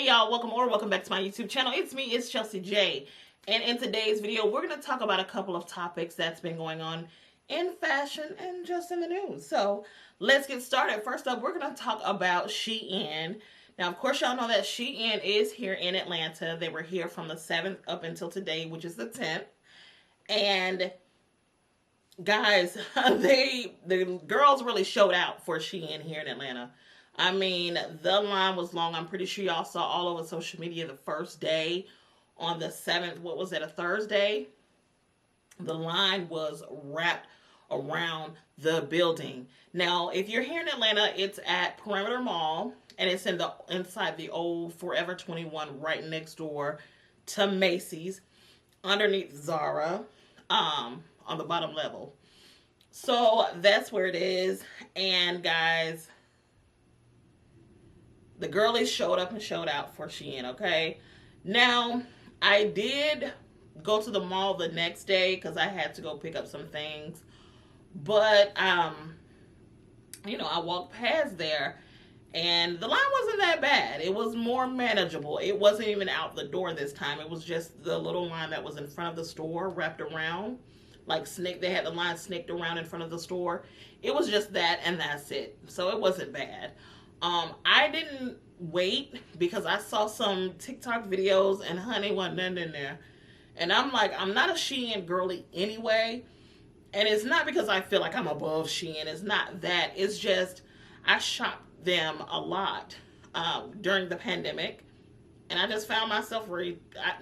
y'all, welcome back to my YouTube channel. It's me, it's Chelsea J. And in today's video, we're going to talk about a couple of topics that's been going on in fashion and just in the news. So let's get started. First up, we're going to talk about Shein. Now, of course, y'all know that Shein is here in Atlanta. They were here from the 7th up until today, which is the 10th. And guys, the girls really showed out for Shein here in Atlanta. I mean, the line was long. I'm pretty sure y'all saw all over social media the first day on the 7th. What was it, a Thursday? The line was wrapped around the building. Now, if you're here in Atlanta, it's at Perimeter Mall, and it's inside the old Forever 21, right next door to Macy's, underneath Zara, on the bottom level. So that's where it is. And guys, the girlies showed up and showed out for Shein, okay? Now, I did go to the mall the next day because I had to go pick up some things. But, you know, I walked past there and the line wasn't that bad. It was more manageable. It wasn't even out the door this time. It was just the little line that was in front of the store wrapped around. Like they had the line snaked around in front of the store. It was just that and that's it. So it wasn't bad. I didn't wait because I saw some TikTok videos and honey wasn't none in there. And I'm like, I'm not a Shein girly anyway. And it's not because I feel like I'm above Shein. It's not that. It's just I shopped them a lot during the pandemic. And I just found myself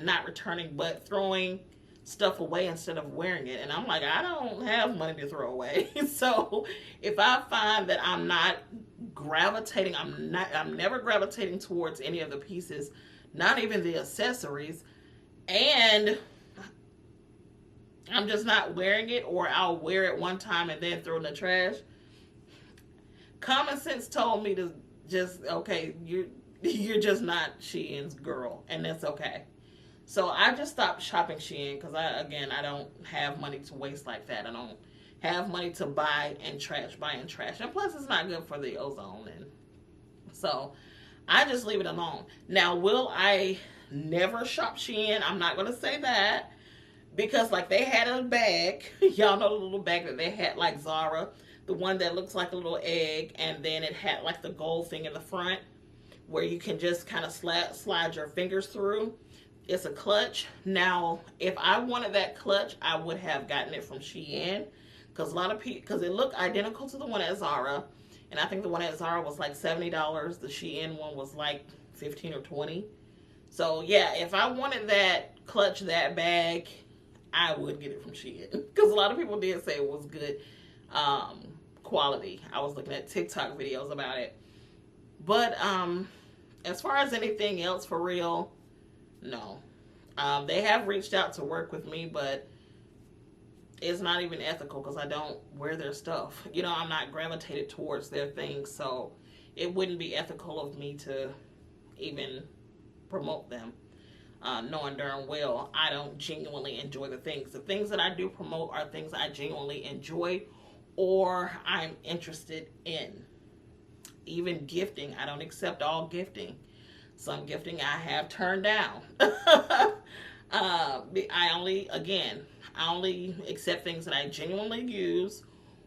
not returning, but throwing stuff away instead of wearing it. And I'm like, I don't have money to throw away. So if I find that I'm not gravitating, I'm never gravitating towards any of the pieces, not even the accessories, and I'm just not wearing it, or I'll wear it one time and then throw it in the trash. Common sense told me to just, okay, you're just not Shein's girl, and that's okay. So I just stopped shopping Shein because I don't have money to waste like that. I don't have money to buy and trash. And plus it's not good for the ozone. And so I just leave it alone. Now, will I never shop Shein? I'm not going to say that, because like they had a bag. Y'all know the little bag that they had like Zara, the one that looks like a little egg, and then it had like the gold thing in the front where you can just kind of slide your fingers through. It's a clutch. Now, if I wanted that clutch, I would have gotten it from Shein, because a lot of people, because it looked identical to the one at Zara, and I think the one at Zara was like $70. The Shein one was like $15 or $20. So yeah, if I wanted that clutch, that bag, I would get it from Shein, because a lot of people did say it was good quality. I was looking at TikTok videos about it. But as far as anything else for real, no. They have reached out to work with me, but it's not even ethical because I don't wear their stuff. You know, I'm not gravitated towards their things, so it wouldn't be ethical of me to even promote them, knowing darn well I don't genuinely enjoy the things. The things that I do promote are things I genuinely enjoy or I'm interested in. Even gifting, I don't accept all gifting. Some gifting I have turned down. I only accept things that I genuinely use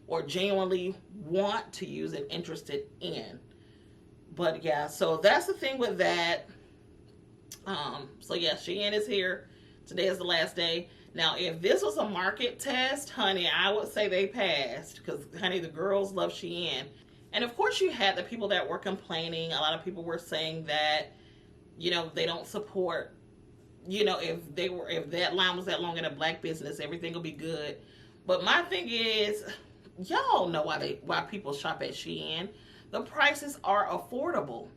or genuinely want to use and interested in. But yeah, so that's the thing with that. So yeah, Shein is here. Today is the last day. Now, if this was a market test, honey, I would say they passed, because honey, the girls love Shein. And of course you had the people that were complaining. A lot of people were saying that, you know, they don't support, you know, if that line was that long in a black business, everything will be good. But my thing is, y'all know why people shop at Shein. The prices are affordable.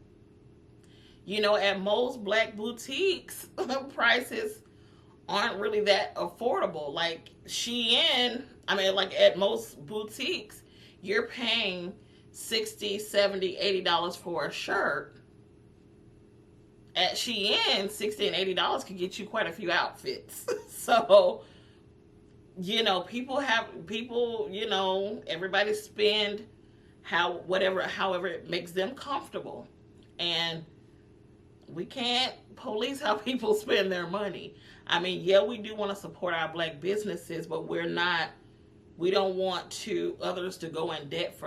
You know, at most black boutiques, the prices aren't really that affordable. Like Shein, I mean, like at most boutiques, you're paying $60, $70, $80 for a shirt. At Shein, $60 and $80 could get you quite a few outfits. So, you know, you know, everybody spend however it makes them comfortable. And we can't police how people spend their money. I mean, yeah, we do want to support our black businesses, but we don't want to others to go in debt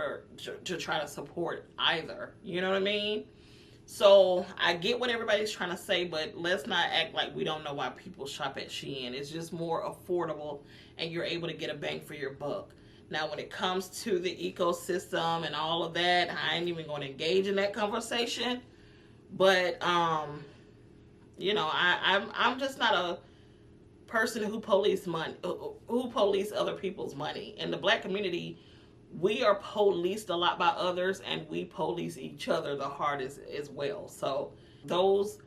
to try to support either. You know what I mean? So I get what everybody's trying to say, but let's not act like we don't know why people shop at Shein. It's just more affordable, and you're able to get a bang for your buck. Now, when it comes to the ecosystem and all of that, I ain't even going to engage in that conversation. But I'm just not a person who police other people's money. In the black community, we are policed a lot by others, and we police each other the hardest as well. So those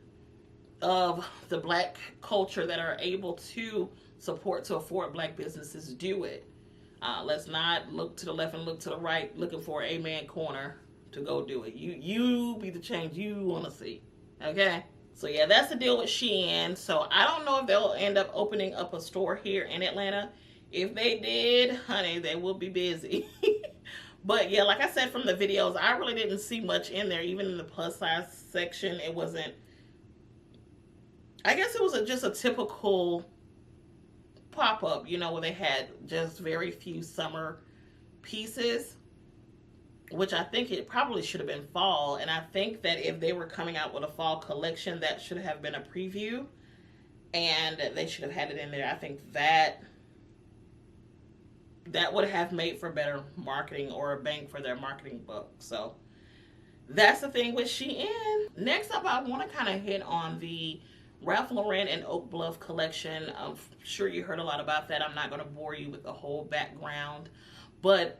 of the black culture that are able to support to afford black businesses do it. Let's not look to the left and look to the right looking for a man corner to go do it. You be the change you want to see. Okay? So yeah, that's the deal with Shein. So I don't know if they'll end up opening up a store here in Atlanta. If they did, honey, they will be busy. But yeah, like I said from the videos, I really didn't see much in there. Even in the plus size section, it wasn't, I guess it was just a typical pop-up, where they had just very few summer pieces, which I think it probably should have been fall. And I think that if they were coming out with a fall collection, that should have been a preview, and they should have had it in there. I think that would have made for better marketing, or a bang for their marketing buck. So that's the thing with Shein. Next up, I want to kind of hit on the Ralph Lauren and Oak Bluff collection. I'm sure you heard a lot about that. I'm not going to bore you with the whole background. But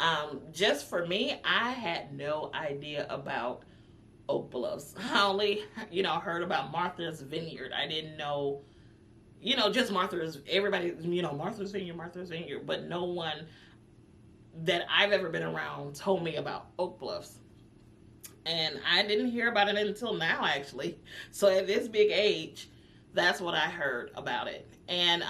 just for me, I had no idea about Oak Bluffs. I only, heard about Martha's Vineyard. I didn't know, just everybody, Martha's Vineyard. But no one that I've ever been around told me about Oak Bluffs. And I didn't hear about it until now, actually. So at this big age, that's what I heard about it. And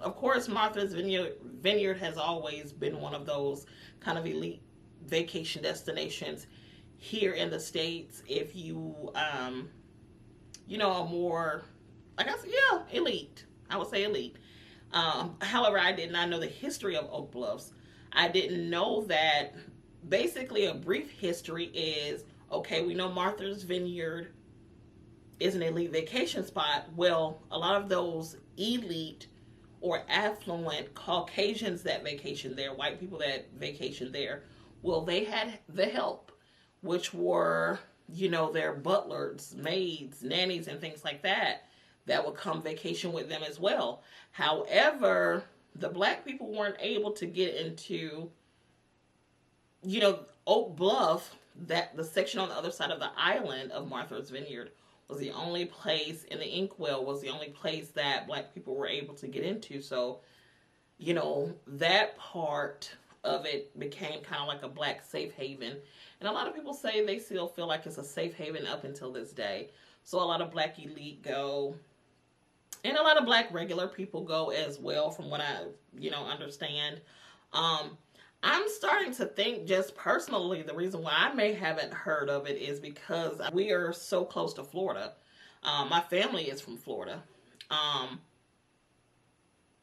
of course, Martha's Vineyard has always been one of those kind of elite vacation destinations here in the States. If you, are more, I guess, elite. I would say elite. However, I did not know the history of Oak Bluffs. I didn't know that basically a brief history is, okay, we know Martha's Vineyard is an elite vacation spot. Well, a lot of those elite or affluent Caucasians that vacation there, white people that vacation there, well, they had the help, which were, their butlers, maids, nannies, and things like that would come vacation with them as well. However, the black people weren't able to get into, Oak Bluff, that the section on the other side of the island of Martha's Vineyard was the only place, in the Inkwell was the only place that black people were able to get into. So, that part of it became kind of like a black safe haven. And a lot of people say they still feel like it's a safe haven up until this day. So a lot of black elite go, and a lot of black regular people go as well, from what I, understand. I'm starting to think, just personally, the reason why I may haven't heard of it is because we are so close to Florida. My family is from Florida.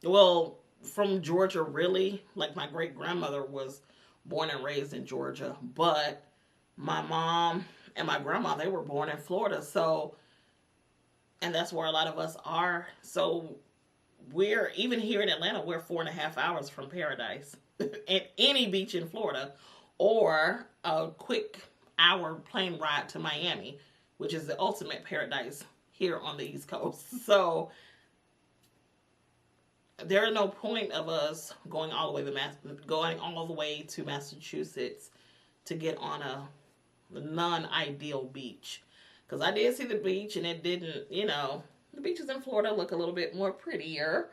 Well, from Georgia, really. Like, my great-grandmother was born and raised in Georgia. But my mom and my grandma, they were born in Florida. So, and that's where a lot of us are. So, we're, even here in Atlanta, we're 4.5 hours from Paradise. At any beach in Florida, or a quick hour plane ride to Miami, which is the ultimate paradise here on the East Coast. So there is no point of us going all the way to Massachusetts to get on a non-ideal beach. Because I did see the beach, and it didn't, the beaches in Florida look a little bit more prettier.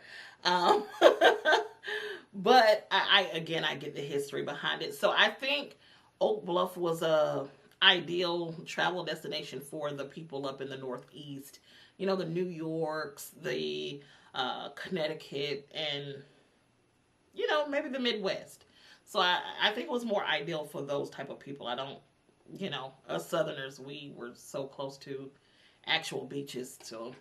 But I get the history behind it. So I think Oak Bluff was a ideal travel destination for the people up in the Northeast. The New Yorks, the Connecticut, and, maybe the Midwest. So I think it was more ideal for those type of people. I don't, us Southerners, we were so close to actual beaches to,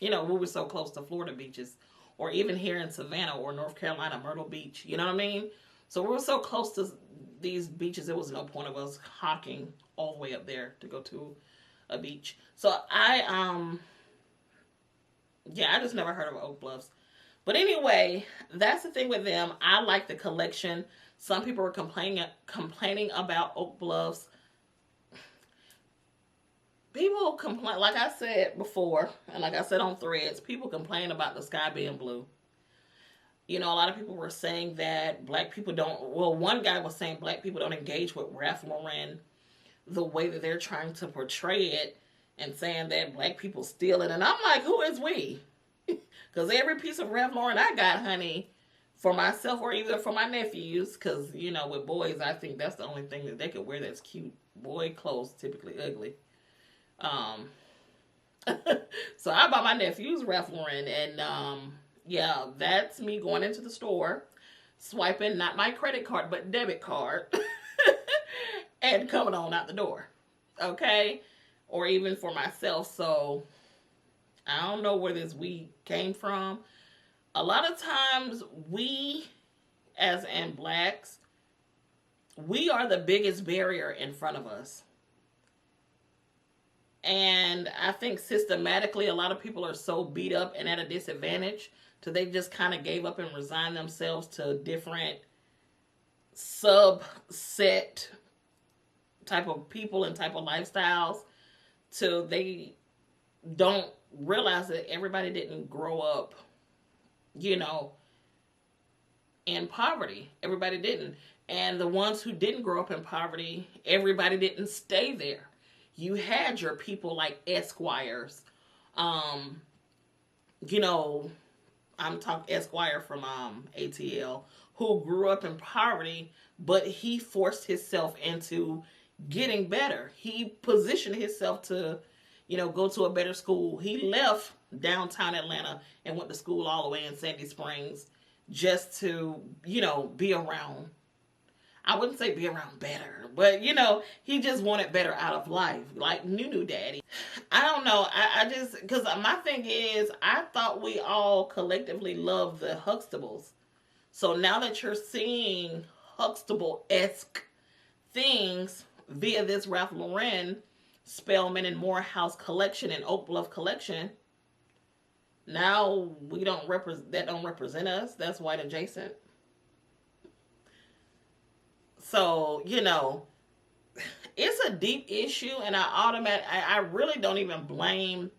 we were so close to Florida beaches, or even here in Savannah or North Carolina, Myrtle Beach, you know what I mean? So we were so close to these beaches, there was no point of us hawking all the way up there to go to a beach. So I just never heard of Oak Bluffs. But anyway, that's the thing with them. I like the collection. Some people were complaining about Oak Bluffs. People complain, like I said before, and like I said on Threads, people complain about the sky being blue. A lot of people were saying that black people don't, well, one guy was saying black people don't engage with Ralph Lauren the way that they're trying to portray it, and saying that black people steal it. And I'm like, who is we? Because every piece of Ralph Lauren I got, honey, for myself or either for my nephews, because, with boys, I think that's the only thing that they could wear that's cute. Boy clothes, typically ugly. So I bought my nephews Ralph Lauren, and yeah, that's me going into the store, swiping not my credit card but debit card, and coming on out the door. Okay, or even for myself. So I don't know where this we came from. A lot of times we, as in blacks, we are the biggest barrier in front of us. And I think systematically a lot of people are so beat up and at a disadvantage so they just kind of gave up and resigned themselves to different subset type of people and type of lifestyles, so they don't realize that everybody didn't grow up, in poverty. Everybody didn't. And the ones who didn't grow up in poverty, everybody didn't stay there. You had your people like Esquires. I'm talking Esquire from ATL, who grew up in poverty, but he forced himself into getting better. He positioned himself to, go to a better school. He left downtown Atlanta and went to school all the way in Sandy Springs just to, be around. I wouldn't say be around better, but, he just wanted better out of life, like Nunu Daddy. I don't know. I just, because my thing is, I thought we all collectively loved the Huxtables. So now that you're seeing Huxtable-esque things via this Ralph Lauren, Spellman and Morehouse collection and Oak Bluff collection, now we don't represent us. That's white adjacent. So, it's a deep issue, and I really don't even blame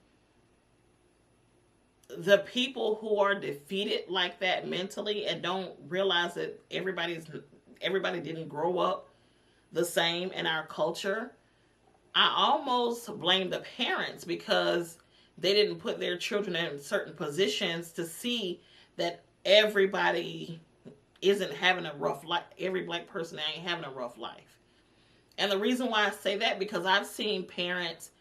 the people who are defeated like that mentally and don't realize that everybody didn't grow up the same in our culture. I almost blame the parents because they didn't put their children in certain positions to see that everybody isn't having a rough life. Every black person ain't having a rough life. And the reason why I say that, because I've seen parents,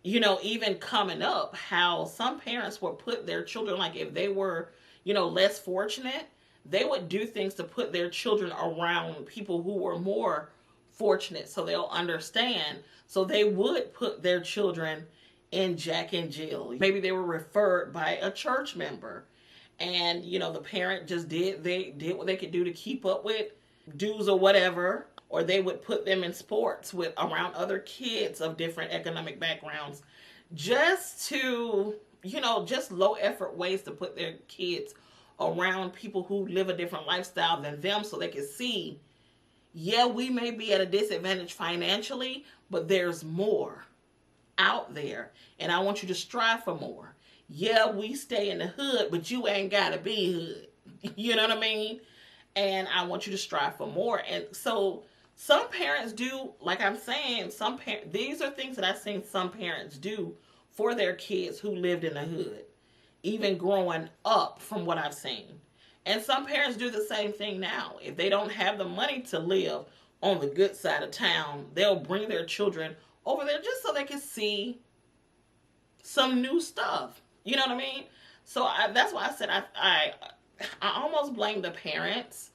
even coming up, how some parents would put their children, like if they were, less fortunate, they would do things to put their children around people who were more fortunate so they'll understand. So they would put their children in Jack and Jill. Maybe they were referred by a church member. And, the parent just did what they could do to keep up with dues or whatever. Or they would put them in sports around other kids of different economic backgrounds. Just to, just low effort ways to put their kids around people who live a different lifestyle than them so they can see, yeah, we may be at a disadvantage financially, but there's more out there. And I want you to strive for more. Yeah, we stay in the hood, but you ain't gotta be hood. You know what I mean? And I want you to strive for more. And so some parents do, like I'm saying, these are things that I've seen some parents do for their kids who lived in the hood, even growing up from what I've seen. And some parents do the same thing now. If they don't have the money to live on the good side of town, they'll bring their children over there just so they can see some new stuff. You know what I mean? So that's why I said I almost blame the parents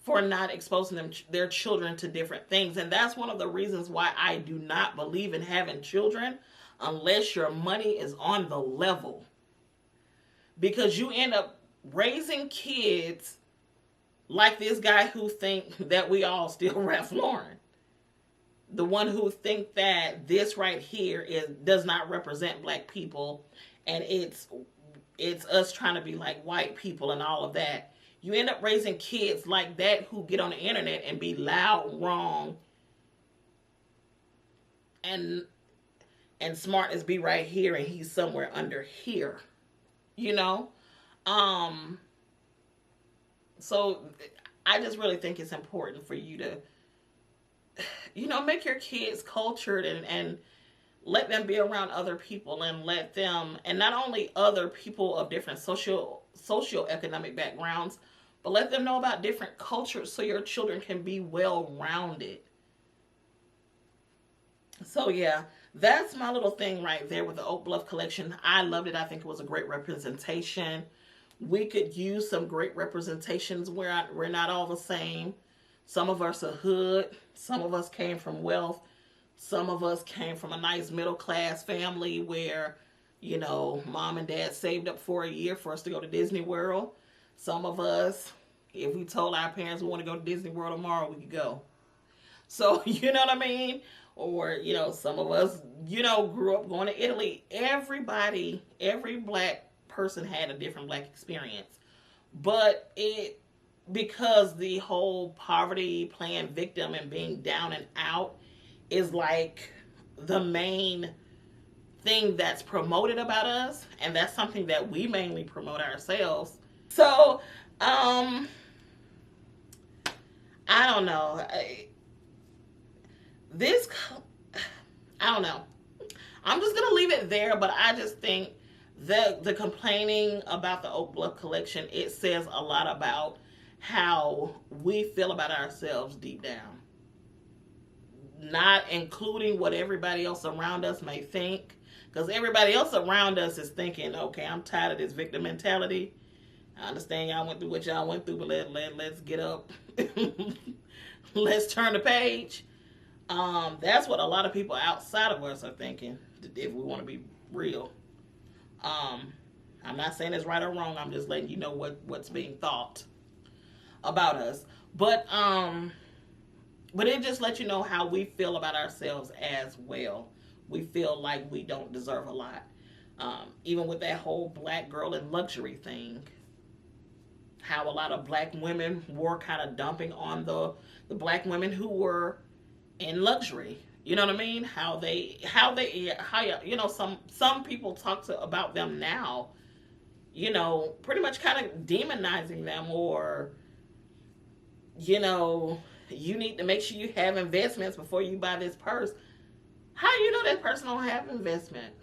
for not exposing their children to different things. And that's one of the reasons why I do not believe in having children unless your money is on the level. Because you end up raising kids like this guy who think that we all still Ralph Lauren. The one who think that this right here does not represent black people, and it's us trying to be like white people and all of that. You end up raising kids like that who get on the internet and be loud, wrong, and smart as be right here, and he's somewhere under here, you know. So I just really think it's important for you to, you know, make your kids cultured and let them be around other people, and let them, and not only other people of different socioeconomic backgrounds, but let them know about different cultures so your children can be well-rounded. So yeah, that's my little thing right there with the Oak Bluff collection. I loved it. I think it was a great representation. We could use some great representations where we're not all the same. Some of us are hood. Some of us came from wealth. Some of us came from a nice middle-class family where, you know, mom and dad saved up for a year for us to go to Disney World. Some of us, if we told our parents we want to go to Disney World tomorrow, we could go. So, you know what I mean? Or, you know, some of us, you know, grew up going to Italy. Everybody, every black person had a different black experience. But because the whole poverty, playing victim, and being down and out is like the main thing that's promoted about us, and that's something that we mainly promote ourselves. So, I don't know. I don't know. I'm just gonna leave it there, but I just think the complaining about the Oak Bluff collection, it says a lot about how we feel about ourselves deep down. Not including what everybody else around us may think. Because everybody else around us is thinking, okay, I'm tired of this victim mentality. I understand y'all went through what y'all went through, but let's get up. Let's turn the page. That's what a lot of people outside of us are thinking, if we want to be real. I'm not saying it's right or wrong. I'm just letting you know what's being thought about us. But it just lets you know how we feel about ourselves as well. We feel like we don't deserve a lot. Even with that whole black girl in luxury thing, how a lot of black women were kind of dumping on the black women who were in luxury. You know what I mean? How you know, some people talk about them now, you know, pretty much kind of demonizing them, or, you know, you need to make sure you have investments before you buy this purse. How you know that person don't have investments?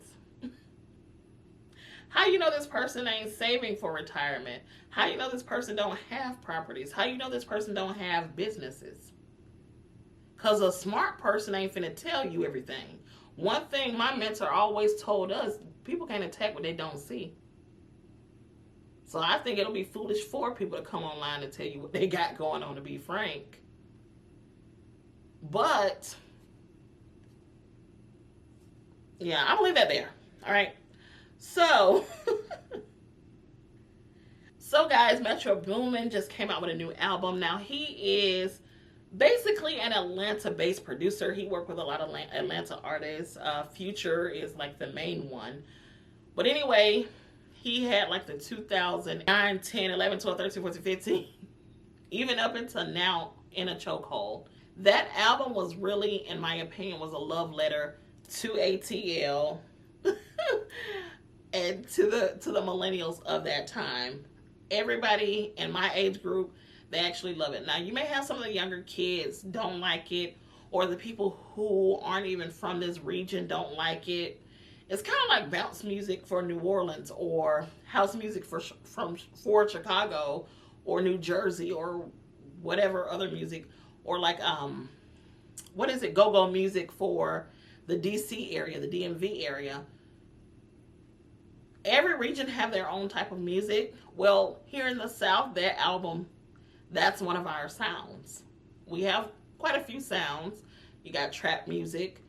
How you know this person ain't saving for retirement? How you know this person don't have properties? How you know this person don't have businesses? Because a smart person ain't finna tell you everything. One thing my mentor always told us, people can't attack what they don't see. So I think it'll be foolish for people to come online and tell you what they got going on, to be frank. But, yeah, I'll leave that there. All right. So, guys, Metro Boomin just came out with a new album. Now, he is basically an Atlanta-based producer. He worked with a lot of Atlanta artists. Future is like the main one. But anyway, he had like the 2009, 10, 11, 12, 13, 14, 15, even up until now, In a Chokehold. That album was really, in my opinion, was a love letter to ATL and to the millennials of that time. Everybody in my age group, they actually love it. Now, you may have some of the younger kids don't like it, or the people who aren't even from this region don't like it. It's kind of like bounce music for New Orleans, or house music for Chicago, or New Jersey, or whatever other music, or like what is it, go-go music for the DC area, the DMV area. Every region have their own type of music. Well, here in the South, that album, that's one of our sounds. We have quite a few sounds. You got trap music.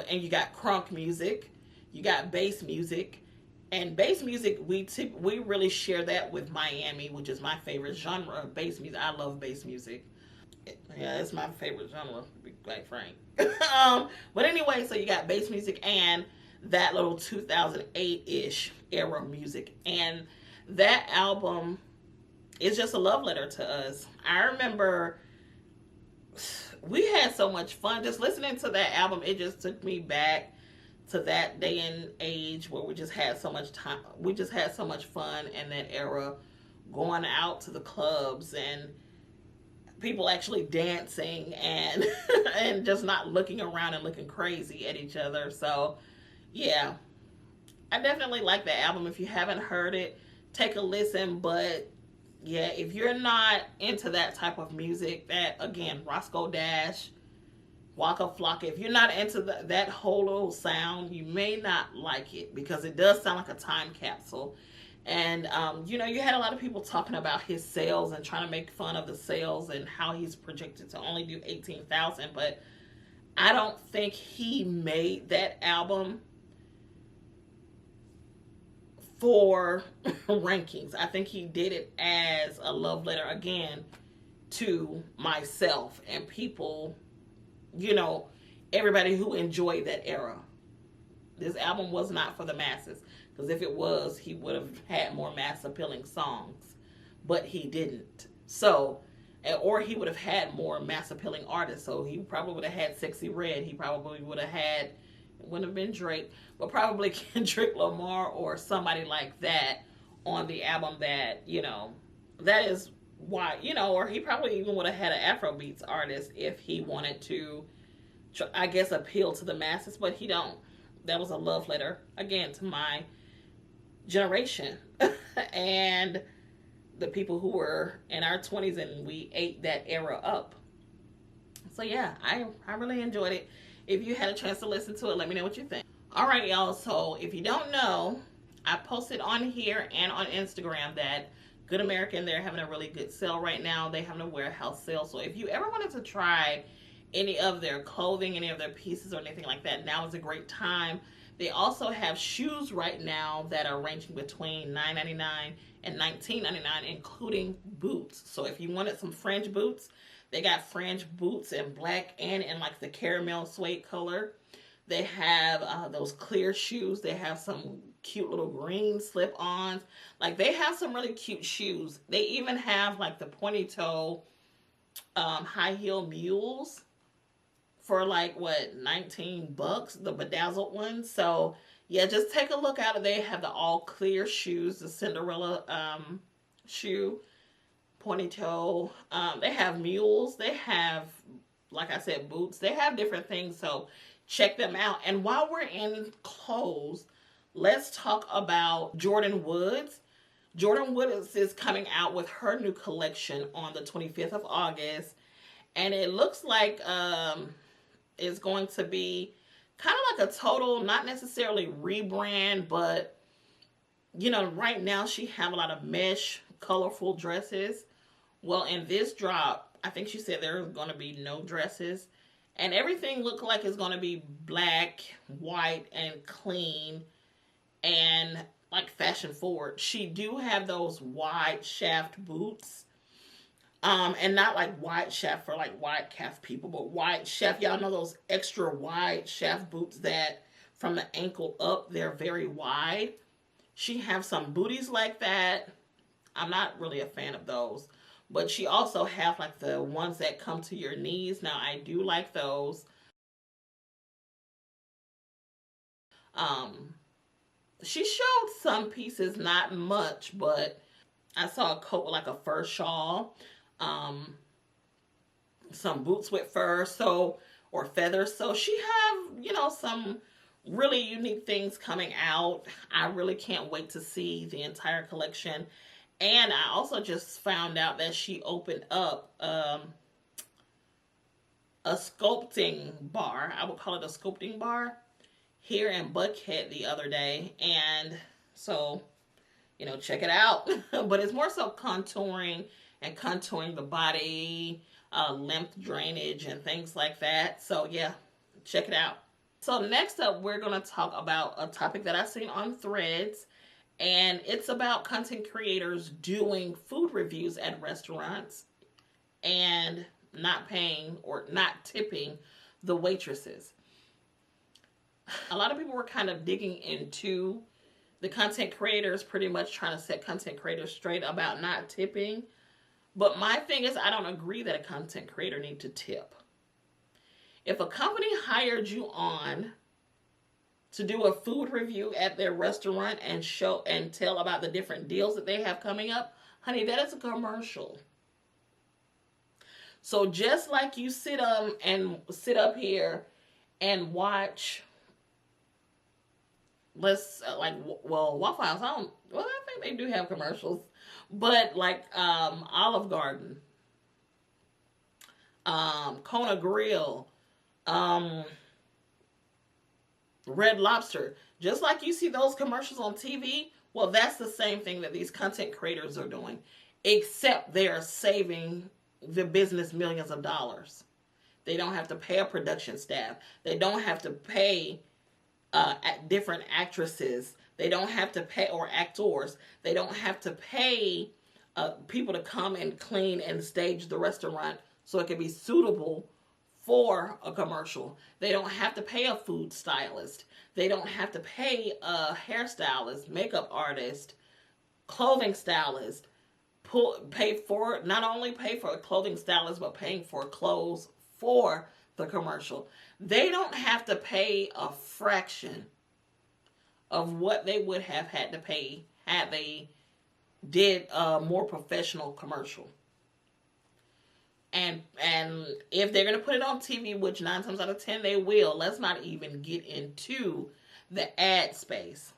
and you got crunk music, you got bass music. And bass music, we really share that with Miami, which is my favorite genre of bass music. I love bass music. Yeah, it's my favorite genre, to be quite frank. But anyway, so you got bass music and that little 2008-ish era music. And that album is just a love letter to us. I remember we had so much fun just listening to that album. It just took me back to that day and age where we just had so much time. We just had so much fun in that era, going out to the clubs and people actually dancing and and just not looking around and looking crazy at each other. So yeah, I definitely like that album. If you haven't heard it, take a listen. But yeah, if you're not into that type of music, that again, Roscoe Dash, Waka Flocka, if you're not into that whole little sound, you may not like it because it does sound like a time capsule. And, you know, you had a lot of people talking about his sales and trying to make fun of the sales and how he's projected to only do 18,000. But I don't think he made that album for rankings. I think he did it as a love letter, again, to myself and people, you know, everybody who enjoyed that era. This album was not for the masses, because if it was, he would have had more mass appealing songs, but he didn't. So, or he would have had more mass appealing artists. So he probably would have had Sexy Red. He probably would have had, it wouldn't have been Drake, but probably Kendrick Lamar or somebody like that on the album. That, you know, that is why, you know, or he probably even would have had an Afrobeats artist if he wanted to, I guess, appeal to the masses, but he don't. That was a love letter, again, to my generation and the people who were in our 20s, and we ate that era up. So yeah, I really enjoyed it. If you had a chance to listen to it, let me know what you think. All right, y'all. So if you don't know, I posted on here and on Instagram that Good American, they're having a really good sale right now. They have a warehouse sale. So if you ever wanted to try any of their clothing, any of their pieces or anything like that, now is a great time. They also have shoes right now that are ranging between $9.99 and $19.99, including boots. So if you wanted some fringe boots, they got fringe boots in black and in like the caramel suede color. They have those clear shoes. They have some cute little green slip-ons. Like, they have some really cute shoes. They even have like the pointy toe high heel mules for like, what, $19, the bedazzled ones. So yeah, just take a look out. They have the all clear shoes, the Cinderella shoe, pointy toe. They have mules. They have, like I said, boots. They have different things. So check them out. And while we're in clothes, let's talk about Jordyn Woods. Jordyn Woods is coming out with her new collection on the 25th of August. And it looks like it's going to be kind of like a total, not necessarily rebrand, but, you know, right now she have a lot of mesh, colorful dresses. Well, in this drop, I think she said there's going to be no dresses. And everything looked like it's going to be black, white, and clean, and like fashion forward. She do have those wide shaft boots. And not like wide shaft for like wide calf people, but wide shaft. Y'all know those extra wide shaft boots that from the ankle up, they're very wide. She have some booties like that. I'm not really a fan of those. But she also have like the ones that come to your knees. Now, I do like those. She showed some pieces, not much, but I saw a coat with like a fur shawl. Some boots with fur, so, or feathers. So she have, you know, some really unique things coming out. I really can't wait to see the entire collection. And I also just found out that she opened up a sculpting bar. I would call it a sculpting bar here in Buckhead the other day. And so, you know, check it out. But it's more so contouring and contouring the body, lymph drainage and things like that. So yeah, check it out. So next up, we're going to talk about a topic that I've seen on Threads, and it's about content creators doing food reviews at restaurants and not paying or not tipping the waitresses. A lot of people were kind of digging into the content creators, pretty much trying to set content creators straight about not tipping. But my thing is, I don't agree that a content creator need to tip. If a company hired you on to do a food review at their restaurant and show and tell about the different deals that they have coming up, honey, that is a commercial. So just like you sit up here and watch, Waffle House, I think they do have commercials, but like Olive Garden, Kona Grill, Red Lobster, just like you see those commercials on TV, well, that's the same thing that these content creators are doing, except they are saving the business millions of dollars. They don't have to pay a production staff. They don't have to pay different actresses. They don't have to pay, or actors. They don't have to pay people to come and clean and stage the restaurant so it can be suitable for a commercial. They don't have to pay a food stylist. They don't have to pay a hairstylist, makeup artist, clothing stylist. Not only pay for a clothing stylist, but paying for clothes for the commercial. They don't have to pay a fraction of what they would have had to pay had they did a more professional commercial. And if they're going to put it on TV, which 9 times out of 10 they will, let's not even get into the ad space.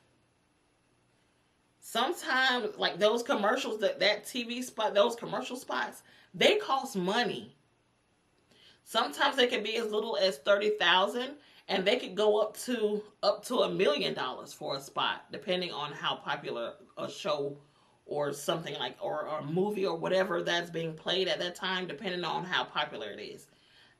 Sometimes, like those commercials, that TV spot, those commercial spots, they cost money. Sometimes they can be as little as $30,000, and they could go up to $1 million for a spot, depending on how popular a show or something like, or a movie or whatever that's being played at that time, depending on how popular it is.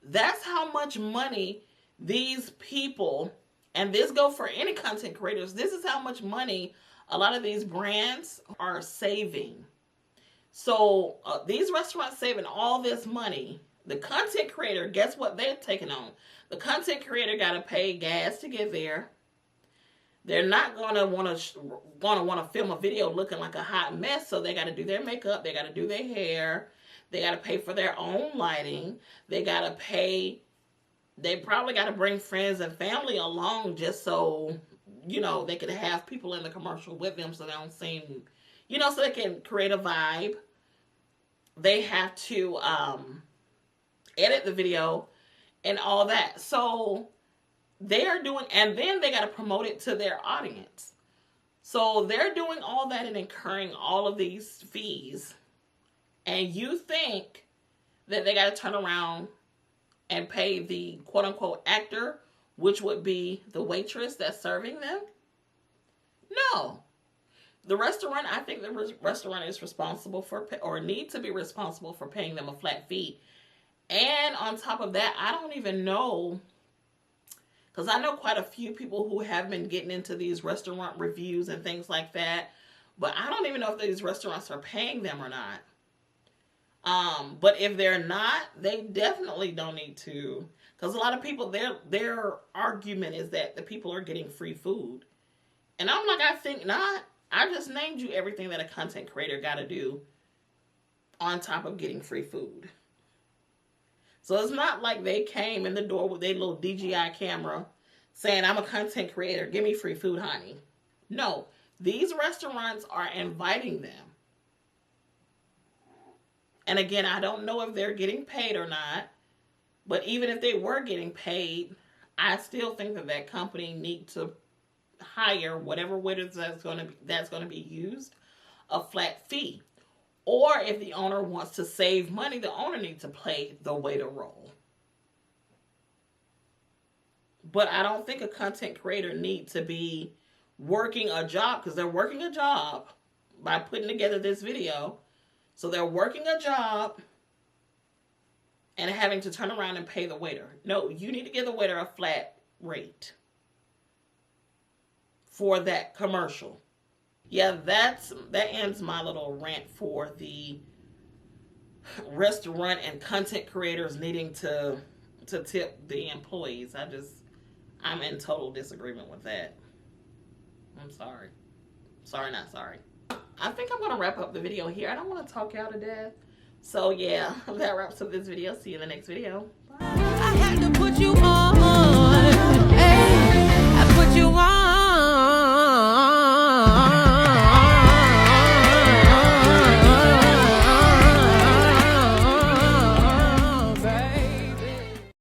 That's how much money these people, and this go for any content creators, this is how much money a lot of these brands are saving. So these restaurants saving all this money. The content creator, guess what they're taking on? The content creator got to pay gas to get there. They're not gonna want to film a video looking like a hot mess, so they got to do their makeup, they got to do their hair, they got to pay for their own lighting, they got to pay. They probably got to bring friends and family along just so they could have people in the commercial with them, so they don't seem, so they can create a vibe. They have to edit the video and all that. So they are doing, and then they got to promote it to their audience. So they're doing all that and incurring all of these fees. And you think that they got to turn around and pay the quote unquote actor, which would be the waitress that's serving them? No. The restaurant, I think the restaurant is responsible for, or need to be responsible for paying them a flat fee. And on top of that, I don't even know, because I know quite a few people who have been getting into these restaurant reviews and things like that, but I don't even know if these restaurants are paying them or not. But if they're not, they definitely don't need to, because a lot of people, their argument is that the people are getting free food. And I'm like, I think not. I just named you everything that a content creator got to do on top of getting free food. So it's not like they came in the door with their little DJI camera saying, I'm a content creator, give me free food, honey. No, these restaurants are inviting them. And again, I don't know if they're getting paid or not, but even if they were getting paid, I still think that company need to hire whatever waiters that's going to be used, a flat fee. Or if the owner wants to save money, the owner needs to play the waiter role. But I don't think a content creator needs to be working a job, because they're working a job by putting together this video. So they're working a job and having to turn around and pay the waiter. No, you need to give the waiter a flat rate. for that commercial. Yeah, that ends my little rant for the restaurant and content creators needing to tip the employees. I'm in total disagreement with that. I'm sorry. Sorry, not sorry. I think I'm going to wrap up the video here. I don't want to talk y'all to death. So yeah, that wraps up this video. See you in the next video. Bye. I had to put you on. Hey, I put you on.